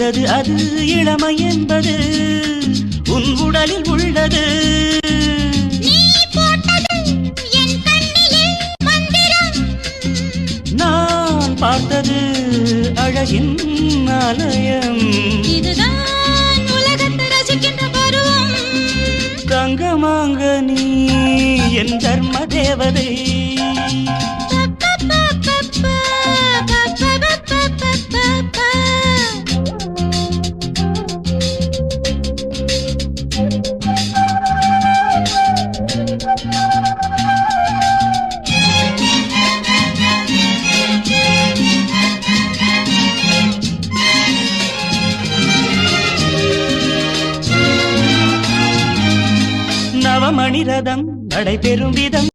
வந்தது அது இளமை என்பது உன் உடலில் உள்ளது. நான் பார்த்தது அழகின் ஆலயம். இதுதான் உலகத்தை ரசிக்கின்ற பருவம். தங்கமாங்க நீ என் தர்ம தேவதை. நவமணி ரதம் நடைபெறும் விதம்